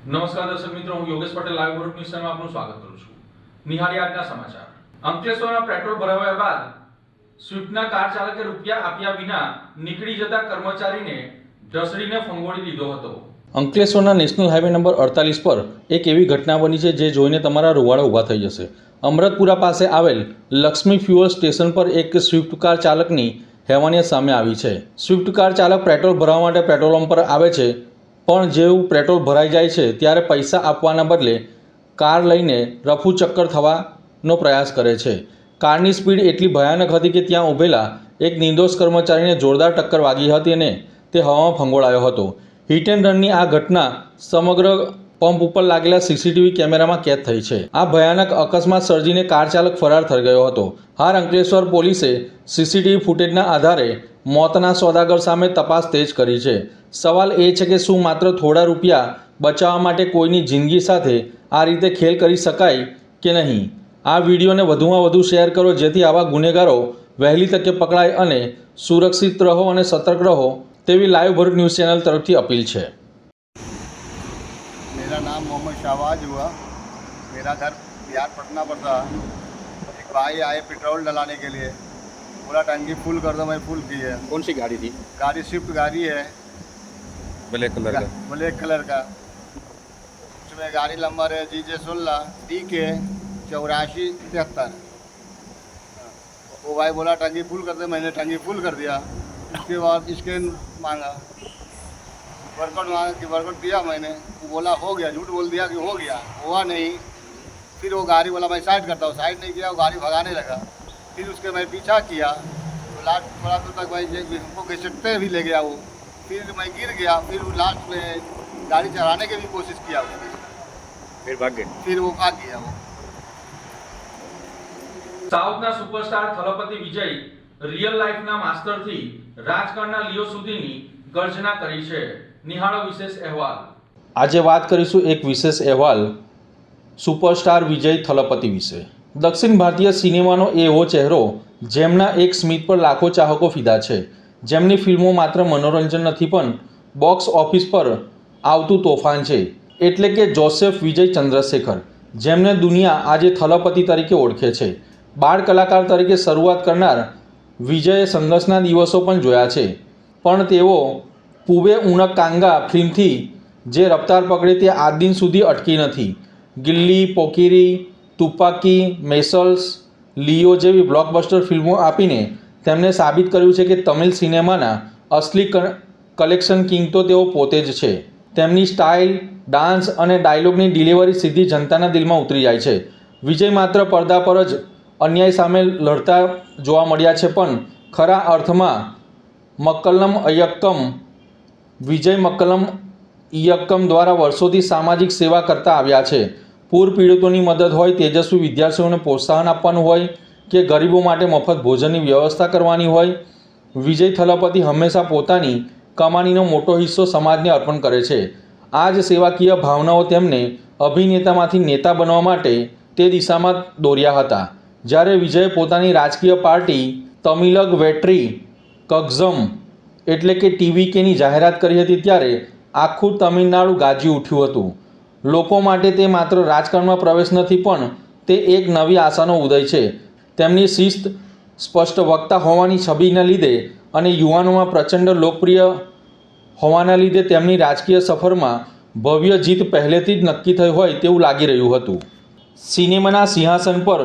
નમસ્કાર દર્શક મિત્રો, હું યોગેશ પટેલ લાઈવ ભરૂચ ન્યૂઝમાં આપનું સ્વાગત કરું છું. નિહાળી આજના સમાચાર. અંકલેશ્વરમાં પેટ્રોલ ભરાવ્યા બાદ સ્વિફ્ટના કાર ચાલકે રૂપિયા આપ્યા વિના નીકળી જતા કર્મચારીને ઢસડીને ફંગોળી લીધો હતો. અંકલેશ્વરના નેશનલ હાઈવે નંબર 48 પર એક એવી ઘટના બની છે જે જોઈને તમારા રૂવાડા ઊભા થઈ જશે. અમૃતપુરા પાસે આવેલ લક્ષ્મી ફ્યુઅલ સ્ટેશન પર એક સ્વિફ્ટ કાર ચાલકની હેવાનિયત સામે આવી છે. સ્વિફ્ટ કાર ચાલક પેટ્રોલ ભરાવવા માટે પેટ્રોલ પંપ પર આવે છે, પણ જેવું પેટ્રોલ ભરાઈ જાય છે ત્યારે પૈસા આપવાના બદલે કાર લઈને રફુ ચક્કર થવાનો પ્રયાસ કરે છે. કારની સ્પીડ એટલી ભયાનક હતી કે ત્યાં ઊભેલા એક નિર્દોષ કર્મચારીને જોરદાર ટક્કર વાગી હતી અને તે હવામાં ફંગોળાયો હતો. હિટ એન્ડ રનની આ ઘટના સમગ્ર પંપ ઉપર લાગેલા સીસીટીવી કેમેરામાં કેદ થઈ છે. આ ભયાનક અકસ્માત સર્જીને કાર ચાલક ફરાર થઈ ગયો હતો. હાલ અંકલેશ્વર પોલીસે સીસીટીવી ફૂટેજના આધારે મોતના સોદાગર સામે તપાસ તેજ કરી છે. સવાલ એ છે કે શું માત્ર થોડા રૂપિયા બચાવવા માટે કોઈની જિંદગી સાથે આ રીતે ખેલ કરી શકાય કે નહીં? આ વિડીયોને વધુમાં વધુ શેર કરો જેથી આવા ગુનેગારો વહેલી તકે પકડાય અને સુરક્ષિત રહો અને સતર્ક રહો તેવી લાઈવ ભરૂચ ન્યૂઝ ચેનલ તરફથી અપીલ છે. मेरा नाम मोहम्मद शाहबाज हुआ. मेरा घर बिहार पटना पर था. एक भाई आए पेट्रोल डलाने के लिए, पूरा टंकी फुल कर दो. मैं फुल की है. कौन सी गाड़ी थी? गाड़ी स्विफ्ट गाड़ी है, ब्लैक कलर का. ब्लैक कलर का. उसमें गाड़ी नंबर है GJ16 DK 8473. वो भाई बोला टंकी फुल कर दे. मैंने टंकी फुल कर दिया. उसके बाद स्कैन मांगा, वर्कआउट मांगा कि वर्कआउट दिया मैंने. वो बोला हो गया, झूठ बोल दिया कि हो गया, हुआ नहीं. फिर वो गाड़ी बोला मैं साइड करता हूँ, साइड नहीं किया, वो गाड़ी भगाने लगा. फिर उसके मैं पीछा किया तो लास्ट थोड़ा दूर तक मैं हमको घसीटते भी ले गया वो. फिर मैं गिर गया. फिर वो लास्ट में गाड़ी चलाने की भी कोशिश किया उसने. फिर भाग गए. फिर वो भाग गया वो. સાઉથના સુપરસ્ટાર થલપતિ વિજય રિયલ લાઈફના માસ્ટરથી રાજકારણના લિયો સુધીની ગર્જના કરી છે. નિહાળો વિશેષ અહેવાલ. આજે વાત કરીશું એક વિશેષ અહેવાલ સુપરસ્ટાર વિજય થલપતિ વિશે. દક્ષિણ ભારતીય સિનેમાનો એવો ચહેરો જેમના એક સ્મિત પર લાખો ચાહકો ફિદા છે, જેમની ફિલ્મો માત્ર મનોરંજન નથી પણ બોક્સ ઓફિસ પર આવતું તોફાન છે, એટલે કે જોસેફ વિજય ચંદ્રશેખર, જેમને દુનિયા આજે થલપતિ તરીકે ઓળખે છે. બાળ કલાકાર તરીકે શરૂઆત કરનાર વિજયે સંઘર્ષના દિવસો પણ જોયા છે, પણ તેઓ પૂવે ઉનક કાંગા ફિલ્મથી જે રફતાર પકડી તે આજ દિન સુધી અટકી નથી. ગિલ્લી, પોકીરી, તુપાકી, મેસલ્સ, લિયો જેવી બ્લોકબસ્ટર ફિલ્મો આપીને તેમણે સાબિત કર્યું છે કે તમિલ સિનેમાના અસલી કલેક્શન કિંગ તો તેઓ પોતે જ છે. તેમની સ્ટાઇલ, ડાન્સ અને ડાયલોગની ડિલિવરી સીધી જનતાના દિલમાં ઉતરી જાય છે. વિજય માત્ર પડદા પર જ અન્યાય સામે લડતા જોવા મળ્યા છે, પણ ખરા અર્થમાં મક્કલમ અયક્કમ વિજય મક્કલમ ઇયક્કમ દ્વારા વર્ષોથી સામાજિક સેવા કરતા આવ્યા છે. પૂર પીડિતોની મદદ હોય, તેજસ્વી વિદ્યાર્થીઓને પ્રોત્સાહન આપવાનું હોય કે ગરીબો માટે મફત ભોજનની વ્યવસ્થા કરવાની હોય, વિજય થલપતિ હંમેશા પોતાની કમાણીનો મોટો હિસ્સો સમાજને અર્પણ કરે છે. આ જ સેવાકીય ભાવનાઓ તેમને અભિનેતામાંથી નેતા બનવા માટે તે દિશામાં દોર્યા હતા. જ્યારે વિજયે પોતાની રાજકીય પાર્ટી તમિલગ વેટ્રી કઝગમ એટલે કે TVKની જાહેરાત કરી હતી ત્યારે આખું તમિલનાડુ ગાજી ઉઠ્યું હતું. લોકો માટે તે માત્ર રાજકારણમાં પ્રવેશ નથી પણ તે એક નવી આશાનો ઉદય છે. તેમની શિસ્ત, સ્પષ્ટ વક્તા હોવાની છબીના લીધે અને યુવાનોમાં પ્રચંડ લોકપ્રિય હોવાના લીધે તેમની રાજકીય સફરમાં ભવ્ય જીત પહેલેથી જ નક્કી થઈ હોય તેવું લાગી રહ્યું હતું. સિનેમાના સિંહાસન પર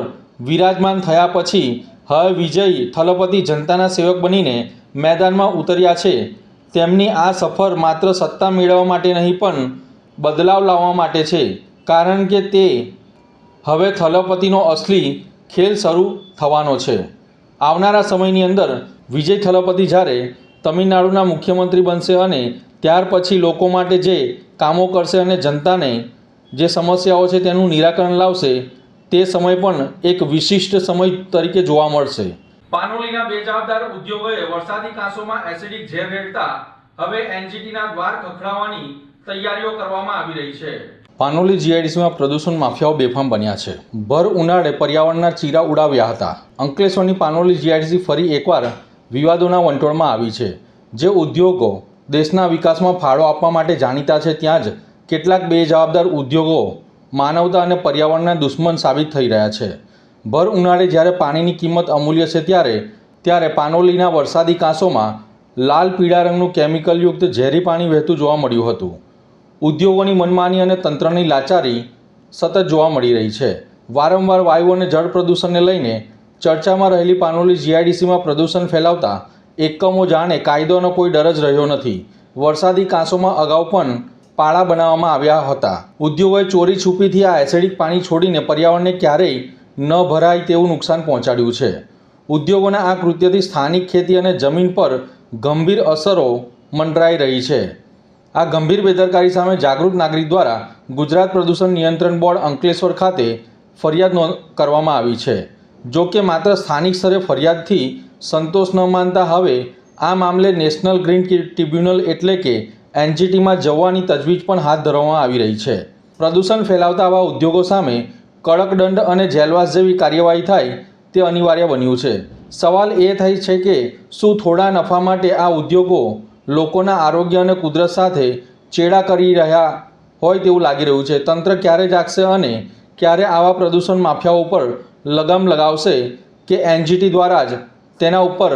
વિરાજમાન થયા પછી હવે વિજય થલપતિ જનતાના સેવક બનીને મેદાનમાં ઉતર્યા છે. તેમની આ સફર માત્ર સત્તા મેળવવા માટે નહીં પણ બદલાવ લાવવા માટે છે, કારણ કે તે હવે થલપતિનો અસલી ખેલ શરૂ થવાનો છે. આવનારા સમયની અંદર વિજય થલપતિ જ્યારે તમિલનાડુના મુખ્યમંત્રી બનશે અને ત્યાર પછી લોકો માટે જે કામો કરશે અને જનતાને જે સમસ્યાઓ છે તેનું નિરાકરણ લાવશે, તે સમય પણ એક વિશિષ્ટ સમય તરીકે જોવા મળશે. પાનોલીના બેજવાબદાર ઉદ્યોગોએ વરસાદી કાંસોમાં એસિડિક ઝેર રેડતા હવે NGTના દ્વાર ખખડાવવાની તૈયારીઓ કરવામાં આવી રહી છે. પાનોલી GIDCમાં પ્રદૂષણ માફિયાઓ બેફામ બન્યા છે. ભર ઉનાળે પર્યાવરણના ચીરા ઉડાવ્યા હતા. અંકલેશ્વરની પાનોલી GIDC ફરી એકવાર વિવાદોના વંટોળમાં આવી છે. જે ઉદ્યોગો દેશના વિકાસમાં ફાળો આપવા માટે જાણીતા છે ત્યાં જ કેટલાક બેજવાબદાર ઉદ્યોગો માનવતા અને પર્યાવરણના દુશ્મન સાબિત થઈ રહ્યા છે. ભર ઉનાળે જ્યારે પાણીની કિંમત અમૂલ્ય છે ત્યારે પાનોલીના વરસાદી કાંસોમાં લાલ પીળા રંગનું કેમિકલયુક્ત ઝેરી પાણી વહેતું જોવા મળ્યું હતું. ઉદ્યોગોની મનમાની અને તંત્રની લાચારી સતત જોવા મળી રહી છે. વારંવાર વાયુ અને જળ પ્રદૂષણને લઈને ચર્ચામાં રહેલી પાનોલી જીઆઈડીસીમાં પ્રદૂષણ ફેલાવતા એકમો જાણે કાયદોનો કોઈ ડર જ રહ્યો નથી. વરસાદી કાંસોમાં અગાઉ પણ પાળા બનાવવામાં આવ્યા હતા. ઉદ્યોગોએ ચોરી છુપીથી આ એસિડિક પાણી છોડીને પર્યાવરણને ક્યારેય ન ભરાય તેવું નુકસાન પહોંચાડ્યું છે. ઉદ્યોગોના આ કૃત્યથી સ્થાનિક ખેતી અને જમીન પર ગંભીર અસરો મંડરાઈ રહી છે. આ ગંભીર બેદરકારી સામે જાગૃત નાગરિક દ્વારા ગુજરાત પ્રદૂષણ નિયંત્રણ બોર્ડ અંકલેશ્વર ખાતે ફરિયાદ કરવામાં આવી છે. જો કે માત્ર સ્થાનિક સ્તરે ફરિયાદથી સંતોષ ન માનતા હવે આ મામલે નેશનલ ગ્રીન ટ્રિબ્યુનલ એટલે કે એનજીટીમાં જવાની તજવીજ પણ હાથ ધરવામાં આવી રહી છે. પ્રદૂષણ ફેલાવતા આવા ઉદ્યોગો સામે કડક દંડ અને જેલવાસ જેવી કાર્યવાહી થાય તે અનિવાર્ય બન્યું છે. સવાલ એ થાય છે કે શું થોડા નફા માટે આ ઉદ્યોગો લોકોના આરોગ્ય અને કુદરત સાથે ચેડા કરી રહ્યા હોય તેવું લાગી રહ્યું છે. તંત્ર ક્યારે જાગશે અને ક્યારે આવા પ્રદૂષણ માફિયાઓ ઉપર લગામ લગાવશે કે એનજીટી દ્વારા જ તેના ઉપર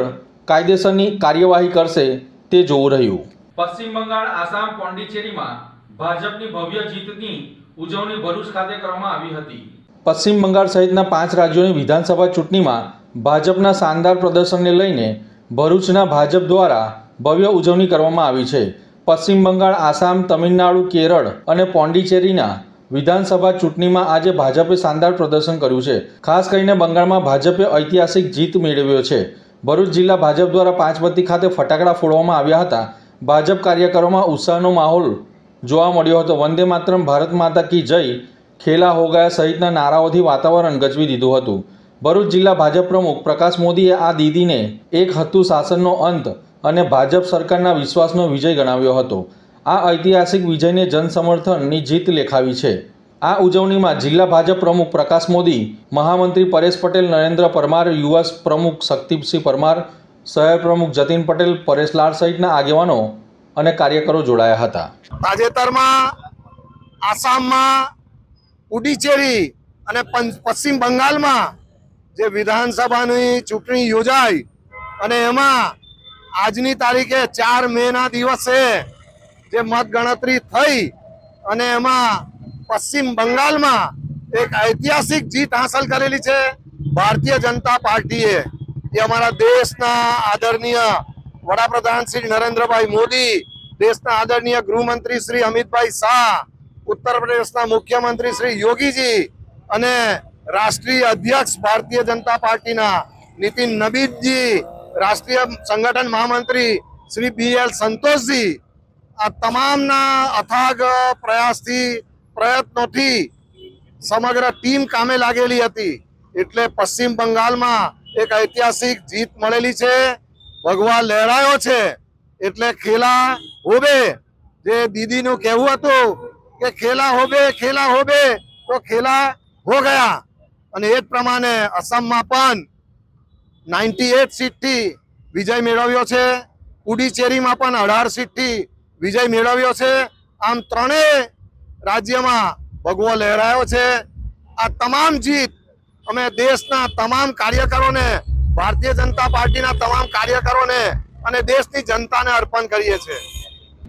કાયદેસરની કાર્યવાહી કરશે તે જોવું રહ્યું. પશ્ચિમ બંગાળ, આસામ, પોંડિચેરીમાં ભાજપની ભવ્ય જીતની ઉજવણી ભરૂચ ખાતે કરવામાં આવી હતી. પશ્ચિમ બંગાળ સહિતના 5 રાજ્યોની વિધાનસભા ચૂંટણીમાં ભાજપના શાનદાર પ્રદર્શનને લઈને ભરૂચના ભાજપ દ્વારા ભવ્ય ઉજવણી કરવામાં આવી છે. પશ્ચિમ બંગાળ, આસામ, તમિલનાડુ, કેરળ અને પોંડિચેરીના વિધાનસભા ચૂંટણીમાં આજે ભાજપે શાનદાર પ્રદર્શન કર્યું છે. ખાસ કરીને બંગાળમાં ભાજપે ઐતિહાસિક જીત મેળવ્યો છે. ભરૂચ જિલ્લા ભાજપ દ્વારા પાંચબત્તી ખાતે ફટાકડા ફોડવામાં આવ્યા હતા. ભાજપ કાર્યકરોમાં ઉત્સાહનો માહોલ જોવા મળ્યો હતો. વંદે માતરમ, ભારત માતા કી જય, ખેલા હો ગયા સહિતના નારાઓથી વાતાવરણ ગજવી દીધું હતું. ભરૂચ જિલ્લા ભાજપ પ્રમુખ પ્રકાશ મોદીએ આ દીદીને એક હતું શાસનનો અંત અને ભાજપ સરકારના વિશ્વાસનો વિજય ગણાવ્યો હતો. આ ઐતિહાસિક વિજયને જનસમર્થનની જીત લેખાવી છે. આ ઉજવણીમાં જિલ્લા ભાજપ પ્રમુખ પ્રકાશ મોદી, મહામંત્રી પરેશ પટેલ, નરેન્દ્ર પરમાર, યુવા પ્રમુખ શક્તિસિંહ પરમાર, શહેર પ્રમુખ જતીન પટેલ, પરેશ લાડ સહિતના આગેવાનો અને કાર્યકરો જોડાયા હતા. તાજેતરમાં આસામમાં, પુડુચેરી અને પશ્ચિમ બંગાળમાં જે વિધાનસભાની ચૂંટણી યોજાઈ અને એમાં આજની તારીખે 4 મેના દિવસે જે મતગણતરી થઈ અને એમાં પશ્ચિમ બંગાળમાં એક ઐતિહાસિક જીત હાંસલ કરેલી છે ભારતીય જનતા પાર્ટીએ. એ અમારા દેશના આદરણીય વડાપ્રધાન શ્રી નરેન્દ્રભાઈ મોદી, દેશના આદરણીય ગૃહમંત્રી શ્રી અમિતભાઈ શાહ, ઉત્તર પ્રદેશના મુખ્યમંત્રી શ્રી યોગીજી અને રાષ્ટ્રીય અધ્યક્ષ ભારતીય જનતા પાર્ટીના નીતિન નબીજી, રાષ્ટ્રીય સંગઠન મહામંત્રી શ્રી BL સંતોષજી, આ તમામના અથાગ પ્રયત્નોથી સમગ્ર ટીમ કામે લાગેલી હતી. એટલે પશ્ચિમ બંગાળમાં એક ઐતિહાસિક જીત મળેલી છે. ભગવા લહેરાયો છે. એટલે ખેલા હોબે, જે દીદીનું કહેવું હતું કે ખેલા હોબે તો ખેલા હો ગયા. અને એ જ પ્રમાણે અસમમાં પણ 98 સીટથી વિજય મેળવ્યો છે. પુડુચેરીમાં પણ 18 સીટથી વિજય મેળવ્યો છે. આમ ત્રણેય રાજ્યમાં ભગવો લહેરાયો છે. આ તમામ જીત અમે દેશના તમામ કાર્યકરોને, ભારતીય જનતા પાર્ટીના તમામ કાર્યકરોને અને દેશની જનતાને અર્પણ કરીએ છીએ.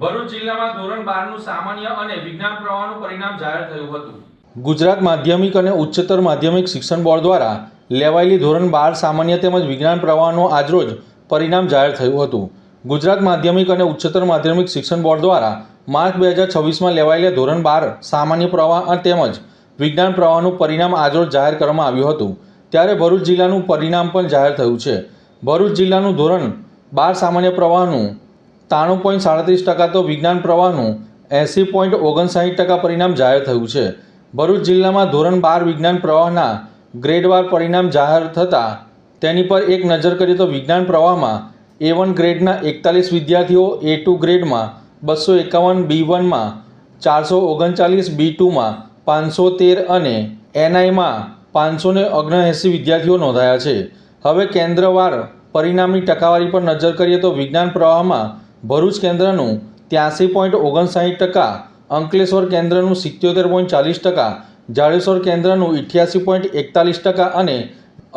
ભરૂચ જિલ્લામાં ધોરણ 12 નું સામાન્ય અને વિજ્ઞાન પ્રવાહનું પરિણામ જાહેર થયું હતું. ગુજરાત માધ્યમિક અને ઉચ્ચતર માધ્યમિક શિક્ષણ બોર્ડ દ્વારા લેવાયેલી ધોરણ 12 સામાન્ય તેમજ વિજ્ઞાન પ્રવાહનું આજરોજ પરિણામ જાહેર થયું હતું. ગુજરાત માધ્યમિક અને ઉચ્ચતર માધ્યમિક શિક્ષણ બોર્ડ દ્વારા માર્ચ 2026માં લેવાયેલા ધોરણ 12 સામાન્ય પ્રવાહ તેમજ વિજ્ઞાન પ્રવાહનું પરિણામ આજરોજ જાહેર કરવામાં આવ્યું હતું. ત્યારે ભરૂચ જિલ્લાનું પરિણામ પણ જાહેર થયું છે. ભરૂચ જિલ્લાનું ધોરણ 12 સામાન્ય પ્રવાહનું 93.37% તો વિજ્ઞાન પ્રવાહનું 80.59% પરિણામ જાહેર થયું છે. ભરૂચ જિલ્લામાં ધોરણ 12 વિજ્ઞાન પ્રવાહના ગ્રેડવાર પરિણામ જાહેર થતાં તેની પર એક નજર કરીએ તો વિજ્ઞાન પ્રવાહમાં A1 ગ્રેડના 41 વિદ્યાર્થીઓ, A2 ગ્રેડમાં 251, B1માં 439, B2માં 513 અને NIમાં 579 વિદ્યાર્થીઓ નોંધાયા છે. હવે કેન્દ્રવાર પરિણામની ટકાવારી પર નજર કરીએ તો વિજ્ઞાન પ્રવાહમાં ભરૂચ કેન્દ્રનું 83.59% અંકલેશ્વર કેન્દ્રનું 77.40%, જાડેશ્વર કેન્દ્રનું 88.41%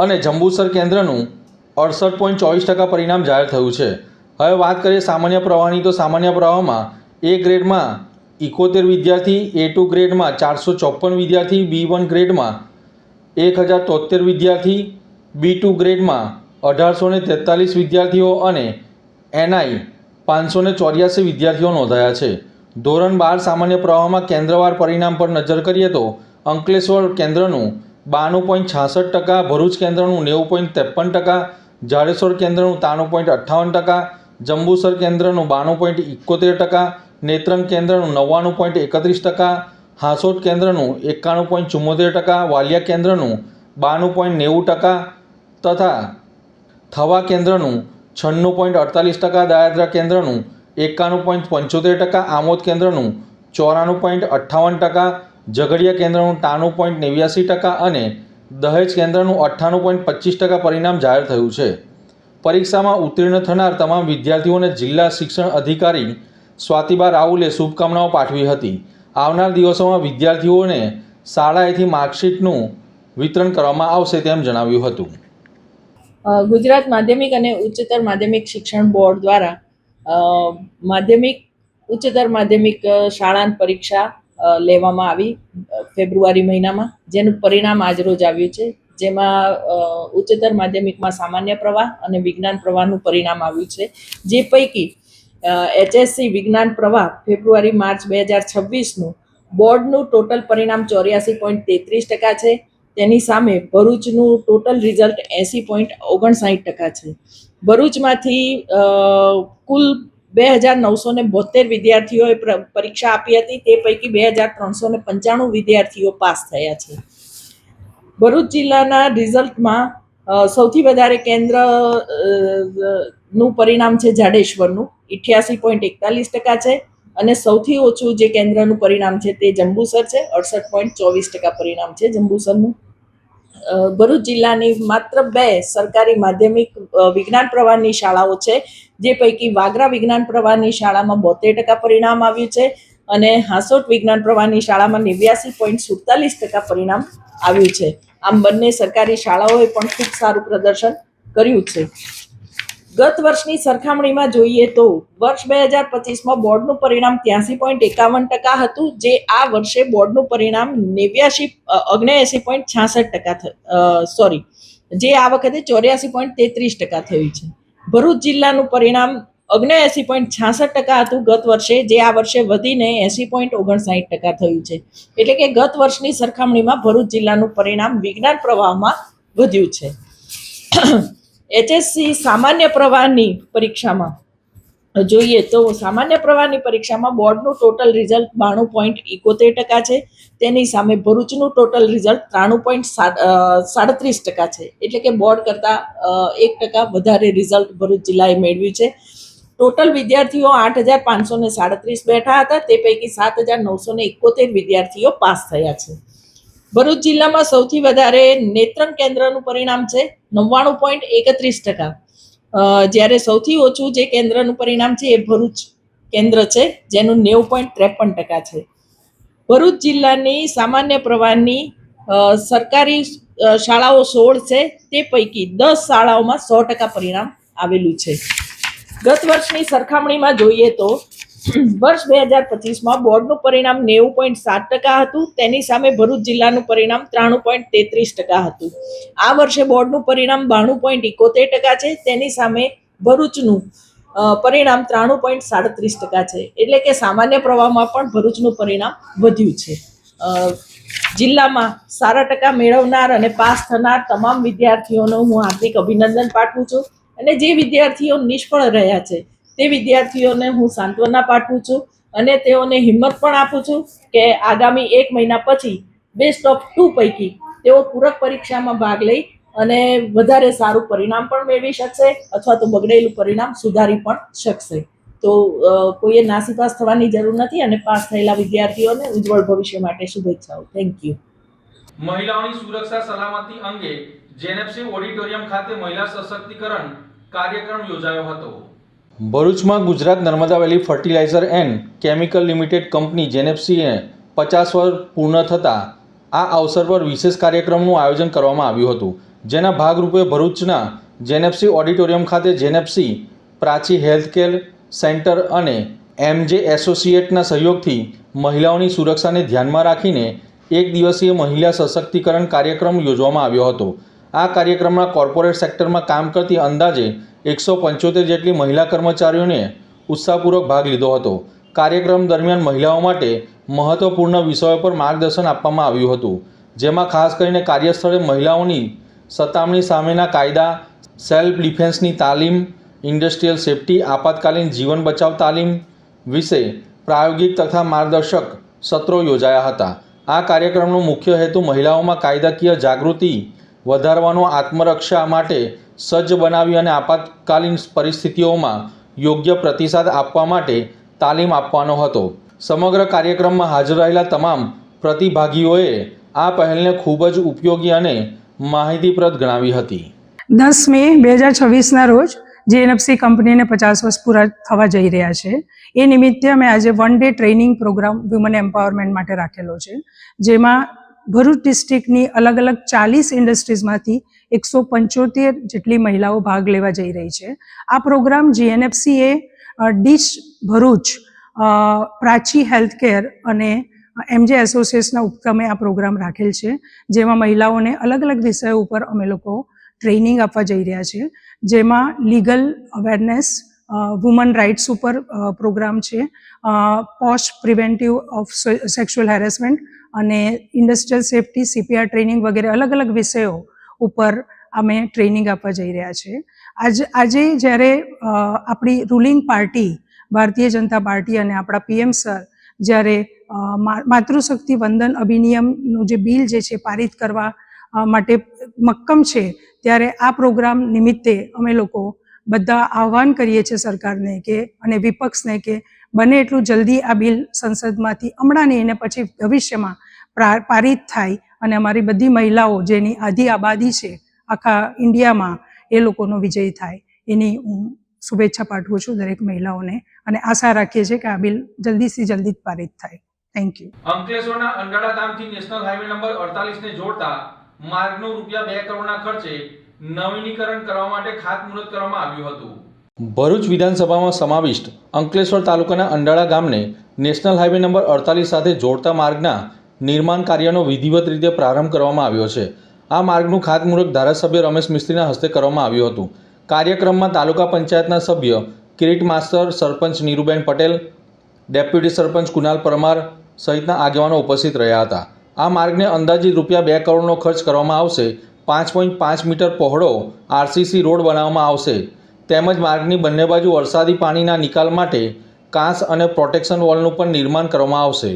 અને જંબુસર કેન્દ્રનું 68.24% પરિણામ જાહેર થયું છે. હવે વાત કરીએ સામાન્ય પ્રવાહની, તો સામાન્ય પ્રવાહમાં A ગ્રેડમાં 71 વિદ્યાર્થી, A2 ગ્રેડમાં 454 વિદ્યાર્થી, B1 ગ્રેડમાં 1073 વિદ્યાર્થી, B2 ગ્રેડમાં 1843 વિદ્યાર્થીઓ અને NI 584 વિદ્યાર્થીઓ નોંધાયા છે. ધોરણ 12 સામાન્ય પ્રવાહમાં કેન્દ્રવાર પરિણામ પર નજર કરીએ તો અંકલેશ્વર કેન્દ્રનું 92.66%, ભરૂચ કેન્દ્રનું 90.53%, જાડેશ્વર કેન્દ્રનું 93.58%, જંબુસર કેન્દ્રનું 92.71%, નેત્રંગ કેન્દ્રનું 99.31%, હાંસોદ કેન્દ્રનું 91.74%, વાલિયા કેન્દ્રનું 92.90% તથા થવા કેન્દ્રનું 96.48%, દાયાદ્રા કેન્દ્રનું 91.75%, આમોદ કેન્દ્રનું 94.58%, ઝઘડિયા કેન્દ્રનું 93.89% અને દહેજ કેન્દ્રનું 98.25% પરિણામ જાહેર થયું છે. પરીક્ષામાં ઉત્તીર્ણ થનાર તમામ વિદ્યાર્થીઓને જિલ્લા શિક્ષણ અધિકારી સ્વાતિબા રાહુલે શુભકામનાઓ પાઠવી હતી. આવનાર દિવસોમાં વિદ્યાર્થીઓને શાળાએથી માર્કશીટનું વિતરણ કરવામાં આવશે તેમ જણાવ્યું હતું. ગુજરાત માધ્યમિક અને ઉચ્ચતર માધ્યમિક શિક્ષણ બોર્ડ દ્વારા માધ્યમિક ઉચ્ચતર માધ્યમિક શાળાની પરીક્ષા લેવામાં આવી ફેબ્રુઆરી મહિનામાં, જેનું પરિણામ આજરોજ આવ્યું છે. જેમાં ઉચ્ચતર માધ્યમિકમાં સામાન્ય પ્રવાહ અને વિજ્ઞાન પ્રવાહનું પરિણામ આવ્યું છે. જે પૈકી HSC વિજ્ઞાન પ્રવાહ ફેબ્રુઆરી માર્ચ 2026નું બોર્ડનું ટોટલ પરિણામ 84.33% છે. તેની સામે ભરૂચનું ટોટલ રિઝલ્ટ 80.59% છે. ભરૂચમાંથી કુલ 2972 વિદ્યાર્થીઓએ પરીક્ષા આપી હતી. તે પૈકી 2395 વિદ્યાર્થીઓ પાસ થયા છે. ભરૂચ જિલ્લાના રિઝલ્ટમાં સૌથી વધારે કેન્દ્ર નું પરિણામ છે જાડેશ્વરનું 88.41% છે અને સૌથી ઓછું જે કેન્દ્રનું પરિણામ છે તે જંબુસર છે, 68.24% પરિણામ છે જંબુસરનું. ભરૂચ જિલ્લાની માત્ર 2 સરકારી માધ્યમિક વિજ્ઞાન પ્રવાહની શાળાઓ છે, જે પૈકી વાગરા વિજ્ઞાન પ્રવાહની શાળામાં 72% પરિણામ આવ્યું છે અને હાંસોટ વિજ્ઞાન પ્રવાહની શાળામાં 89.47% પરિણામ આવ્યું છે. આમ બંને સરકારી શાળાઓએ પણ ખૂબ સારું પ્રદર્શન કર્યું છે. ગત વર્ષની સરખામણીમાં જોઈએ તો વર્ષ 2025માં બોર્ડનું પરિણામ 83.51% હતું, જે આ વર્ષે બોર્ડનું પરિણામ 79.66%, જે આ વખતે 84.33% થયું છે. ભરૂચ જિલ્લાનું પરિણામ 79.66% હતું ગત વર્ષે, જે આ વર્ષે વધીને 80.59% થયું છે. એટલે કે ગત વર્ષની સરખામણીમાં ભરૂચ જિલ્લાનું પરિણામ વિજ્ઞાન પ્રવાહમાં વધ્યું છે. HSC સામાન્ય પ્રવાહની પરીક્ષામાં જોઈએ તો સામાન્ય પ્રવાહની પરીક્ષામાં બોર્ડનું ટોટલ રિઝલ્ટ 92.71% છે. તેની સામે ભરૂચનું ટોટલ રિઝલ્ટ 93.37% છે. એટલે કે બોર્ડ કરતાં 1% વધારે રિઝલ્ટ ભરૂચ જિલ્લાએ મેળવ્યું છે. ટોટલ વિદ્યાર્થીઓ 8537 બેઠા હતા. તે પૈકી 7971 વિદ્યાર્થીઓ પાસ થયા છે. ભરૂચ જિલ્લામાં સૌથી વધારે નેત્રંગ કેન્દ્રનું પરિણામ છે 99.31%, જ્યારે સૌથી ઓછું જે કેન્દ્રનું પરિણામ છે એ ભરૂચ કેન્દ્ર છે, જેનું 90.53% છે. ભરૂચ જિલ્લાની સામાન્ય પ્રવાહની સરકારી શાળાઓ 16 છે. તે પૈકી 10 શાળાઓમાં 100% પરિણામ આવેલું છે. ગત વર્ષની સરખામણીમાં જોઈએ તો વર્ષ 2025માં બોર્ડનું પરિણામ 90.7% હતું. તેની સામે ભરૂચ જિલ્લાનું પરિણામ 93.33% હતું. આ વર્ષે બોર્ડનું પરિણામ 92.71% છે. તેની સામે ભરૂચનું પરિણામ 93.37% છે. એટલે કે સામાન્ય પ્રવાહમાં પણ ભરૂચનું પરિણામ વધ્યું છે. જિલ્લામાં સારા ટકા મેળવનાર અને પાસ થનાર તમામ વિદ્યાર્થીઓનો હું હાર્દિક અભિનંદન પાઠવું છું અને જે વિદ્યાર્થીઓ નિષ્ફળ રહ્યા છે તે વિદ્યાર્થીઓને હું સાંત્વના પાઠવું છું અને તેઓને હિંમત પણ આપું છું કે આગામી 1 મહિના પછી બેસ્ટ ઓફ 2 પૈકી તેઓ પૂરક પરીક્ષામાં ભાગ લઈ અને વધારે સારું પરિણામ પણ મેળવી શકશે અથવા તો બગડેલું પરિણામ સુધારી પણ શકશે. તો કોઈએ નાસીપાસ થવાની જરૂર નથી અને પાસ થયેલા વિદ્યાર્થીઓને ઉજ્જવળ ભવિષ્ય માટે શુભેચ્છાઓ. Thank you. મહિલાઓની સુરક્ષા સલામતી અંગે જેનેફસી ઓડિટોરિયમ ખાતે મહિલા સશક્તિકરણ કાર્યક્રમ યોજાયો હતો. ભરૂચમાં Gujarat Narmada valley fertiliser and chemical limited company જેનેફસીએ 50 વર્ષ પૂર્ણ થતાં આ અવસર પર વિશેષ કાર્યક્રમનું આયોજન કરવામાં આવ્યું હતું, જેના ભાગરૂપે ભરૂચના જેનેફસી ઓડિટોરિયમ ખાતે જેનેફસી, પ્રાચી હેલ્થકેર સેન્ટર અને એમજે એસોસિએટના સહયોગથી મહિલાઓની સુરક્ષાને ધ્યાનમાં રાખીને એક દિવસીય મહિલા સશક્તિકરણ કાર્યક્રમ યોજવામાં આવ્યો હતો. આ કાર્યક્રમમાં કોર્પોરેટ સેક્ટરમાં કામ કરતી અંદાજે 175 જેટલી મહિલા કર્મચારીઓને ઉત્સાહપૂર્વક ભાગ લીધો હતો. કાર્યક્રમ દરમિયાન મહિલાઓ માટે મહત્વપૂર્ણ વિષયો પર માર્ગદર્શન આપવામાં આવ્યું હતું, જેમાં ખાસ કરીને કાર્યસ્થળે મહિલાઓની સતામણી સામેના કાયદા, સેલ્ફ ડિફેન્સની તાલીમ, ઇન્ડસ્ટ્રીયલ સેફ્ટી, આપાતકાલીન જીવન બચાવ તાલીમ વિશે પ્રાયોગિક તથા માર્ગદર્શક સત્રો યોજાયા હતા. આ કાર્યક્રમનો મુખ્ય હેતુ મહિલાઓમાં કાયદાકીય જાગૃતિ વધારવાનો, આત્મરક્ષા માટે સજ્જ બનાવી અને આપાતકાલીન પરિસ્થિતિઓમાં યોગ્ય પ્રતિસાદ આપવા માટે તાલીમ આપવાનો હતો. સમગ્ર કાર્યક્રમમાં હાજર રહેલા તમામ પ્રતિભાગીઓએ આ પહેલને ખૂબ જ ઉપયોગી અને માહિતીપ્રદ ગણાવી હતી. 10 મે 2026ના રોજ જેએનએફસી કંપનીને 50 વર્ષ પૂરા થવા જઈ રહ્યા છે. એ નિમિત્તે અમે આજે 1 day training programme woman empowerment માટે રાખેલો છે, જેમાં ભરૂચ ડિસ્ટ્રિક્ટની અલગ અલગ 40 ઇન્ડસ્ટ્રીઝમાંથી 175 જેટલી મહિલાઓ ભાગ લેવા જઈ રહી છે. આ પ્રોગ્રામ જીએનએફસીએ ડીશ ભરૂચ, પ્રાચી હેલ્થકેર અને એમજે એસોસિએટ્સના ઉપક્રમે આ પ્રોગ્રામ રાખેલ છે, જેમાં મહિલાઓને અલગ અલગ વિષયો ઉપર અમે લોકો ટ્રેનિંગ આપવા જઈ રહ્યા છીએ, જેમાં લીગલ અવેરનેસ, વુમન રાઇટ્સ ઉપર પ્રોગ્રામ છે, post preventive of sexual harassment અને ઇન્ડસ્ટ્રીયલ સેફ્ટી, સીપીઆર ટ્રેનિંગ વગેરે અલગ અલગ વિષયો ઉપર અમે ટ્રેનિંગ આપવા જઈ રહ્યા છીએ. આજે જ્યારે આપણી ruling party Bharatiya Janata party અને આપણા પીએમ સર જ્યારે માતૃશક્તિ વંદન અધિનિયમનું જે બિલ જે છે પારિત કરવા માટે મક્કમ છે, ત્યારે આ પ્રોગ્રામ નિમિત્તે અમે લોકો બધા આહ્વાન કરીએ છીએ સરકારને કે અને વિપક્ષને કે બને એટલું જલ્દી આ બિલ સંસદમાંથી હમણાં નહીં અને પછી ભવિષ્યમાં પારિત થાય અને અમારી બધી મહિલાઓ જેની આધી આબાદી છે આખા ઇન્ડિયામાં એ લોકોનો વિજય થાય, એની હું શુભેચ્છા પાઠવું છું દરેક મહિલાઓને અને આશા રાખીએ છીએ કે આ બિલ જલ્દીથી જલ્દી પારિત થાય. Thank you. અંકલેશ્વરના અંડાળા ગામથી નેશનલ હાઈવે નંબર 48 ને જોડતા માર્ગનું ₹2 કરોડના ખર્ચે નવીનીકરણ કરવા માટે ખાતમુહૂર્ત કરવામાં આવ્યું હતું. ભરૂચ વિધાનસભામાં સમાવિષ્ટ અંકલેશ્વર તાલુકાના અંડાળા ગામને નેશનલ હાઈવે નંબર 48 સાથે જોડતા માર્ગના નિર્માણ કાર્યનો વિધિવત રીતે પ્રારંભ કરવામાં આવ્યો છે. આ માર્ગનું ખાતમુહૂર્ત ધારાસભ્ય રમેશ મિસ્ત્રીના હસ્તે કરવામાં આવ્યું હતું. કાર્યક્રમમાં તાલુકા પંચાયતના સભ્ય કિરીટ માસ્તર, સરપંચ નીરુબેન પટેલ, ડેપ્યુટી સરપંચ કુનાલ પરમાર સહિતના આગેવાનો ઉપસ્થિત રહ્યા હતા. આ માર્ગને અંદાજિત ₹2 કરોડનો ખર્ચ કરવામાં આવશે. 5.5 મીટર પહોળો આરસીસી રોડ બનાવવામાં આવશે, તેમજ માર્ગની બંને બાજુ વરસાદી પાણીના નિકાલ માટે કાંસ અને પ્રોટેક્શન વોલનું પણ નિર્માણ કરવામાં આવશે.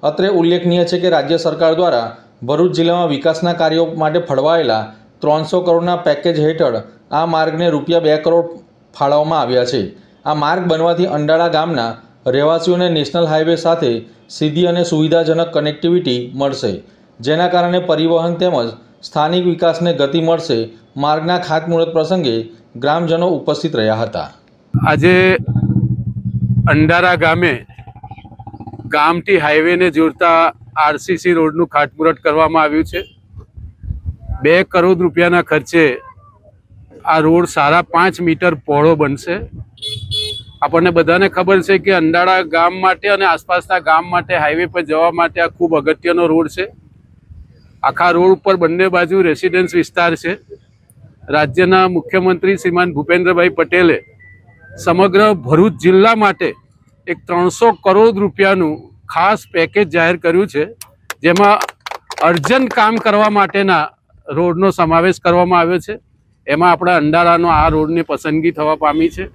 અત્રે ઉલ્લેખનીય છે કે રાજ્ય સરકાર દ્વારા ભરૂચ જિલ્લામાં વિકાસના કાર્યો માટે ફળવાયેલા 300 કરોડના પેકેજ હેઠળ આ માર્ગને ₹2 કરોડ ફાળવવામાં આવ્યા છે. આ માર્ગ બનવાથી અંડાળા ગામના રહેવાસીઓને નેશનલ હાઈવે સાથે સીધી અને સુવિધાજનક કનેક્ટિવિટી મળશે, જેના કારણે પરિવહન તેમજ સ્થાનિક વિકાસને ગતિ મળશે. માર્ગના ખાતમુહૂર્ત પ્રસંગે ગ્રામજનો ઉપસ્થિત રહ્યા હતા. આજે અંડારા ગામે ગામથી હાઈવેને જોડતા આરસીસી રોડનું ખાતમુહૂર્ત કરવામાં આવ્યું છે. ₹2 કરોડ રૂપિયાના ખર્ચે આ રોડ 5.5 મીટર પહોળો બનશે. આપણને બધાને ખબર છે કે અંડાળા ગામ માટે અને આસપાસના ગામ માટે હાઈવે પર જવા માટે આ ખૂબ અગત્યનો રોડ છે. આખા રોડ ઉપર બંને બાજુ રેસિડેન્સ વિસ્તાર છે. રાજ્યના મુખ્યમંત્રી શ્રીમાન ભૂપેન્દ્રભાઈ પટેલે સમગ્ર ભરૂચ જિલ્લા માટે એક 300 કરોડ રૂપિયાનું ખાસ પેકેજ જાહેર કર્યું છે, જેમાં અર્જન્ટ કામ કરવા માટેના રોડનો સમાવેશ કરવામાં આવ્યો છે. એમાં આપણા અંડારાનો આ રોડની પસંદગી થવા પામી છે.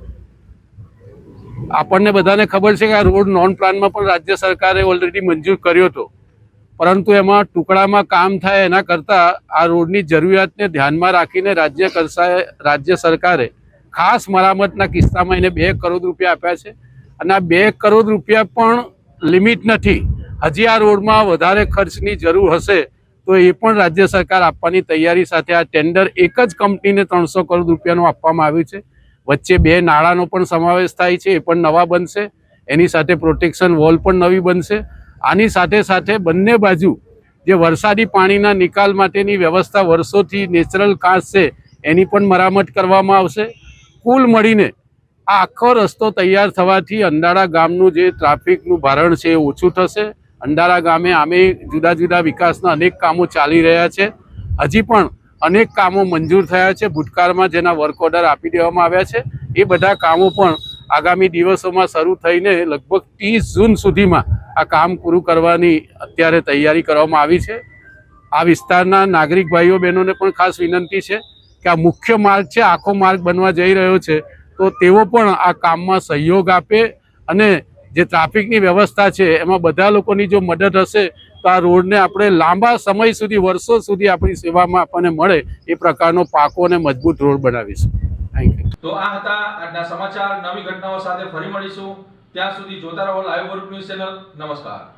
આપણને બધાને ખબર છે કે આ રોડ નોન પ્લાનમાં પણ રાજ્ય સરકારે ઓલરેડી મંજૂર કર્યો હતો, પરંતુ એમાં ટુકડામાં કામ થાય એના કરતાં આ રોડની જરૂરિયાતને ધ્યાનમાં રાખીને રાજ્ય સરકારે ખાસ મરામતના કિસ્સામાં એને ₹2 કરોડ રૂપિયા આપ્યા છે. અને આ ₹2 કરોડ રૂપિયા પણ લિમિટ નથી. હજી આ રોડમાં વધારે ખર્ચની જરૂર હશે તો એ પણ રાજ્ય સરકાર આપવાની તૈયારી સાથે આ ટેન્ડર એક જ કંપનીને 300 કરોડ રૂપિયાનું આપવામાં આવ્યું છે. વચ્ચે 2 નાળાનો પણ સમાવેશ થાય છે, એ પણ નવા બનશે. એની સાથે પ્રોટેક્શન વોલ પણ નવી બનશે. આની સાથે સાથે બંને બાજુ જે વરસાદી પાણીના નિકાલ માટેની વ્યવસ્થા વર્ષોથી નેચરલ કાંસ છે એની પણ મરામત કરવામાં આવશે. કુલ મળીને આ આખો રસ્તો તૈયાર થવાથી અંડાળા ગામનું જે ટ્રાફિકનું ભારણ છે એ ઓછું થશે. અંડાળા ગામે આમે જુદા જુદા વિકાસના અનેક કામો ચાલી રહ્યા છે. હજી પણ અનેક કામો મંજૂર થયા છે ભૂતકાળમાં, જેના વર્ક ઓર્ડર આપી દેવામાં આવ્યા છે. એ બધા કામો પણ આગામી દિવસોમાં શરૂ થઈને લગભગ 30 જૂન સુધીમાં આ કામ પૂરું કરવાની અત્યારે તૈયારી કરવામાં આવી છે. આ વિસ્તારના નાગરિક ભાઈઓ બહેનોને પણ ખાસ વિનંતી છે કે આ મુખ્ય માર્ગ છે, આખો માર્ગ બનવા જઈ રહ્યો છે, તો તેઓ પણ આ કામમાં સહયોગ આપે અને જે ટ્રાફિકની વ્યવસ્થા છે એમાં બધા લોકોની જો મદદ હશે તો આ રોડને આપણે લાંબા સમય સુધી, વર્ષો સુધી આપણી સેવામાં આપણને મળે એ પ્રકારનો પાકો અને મજબૂત રોડ બનાવીશું. Thank you. તો આ હતા આજના સમાચાર. નવી ઘટનાઓ સાથે ફરી મળીશું. ત્યાં સુધી જોતા રહો લાઈવ ગ્રુપ ન્યૂઝ ચેનલ. નમસ્કાર.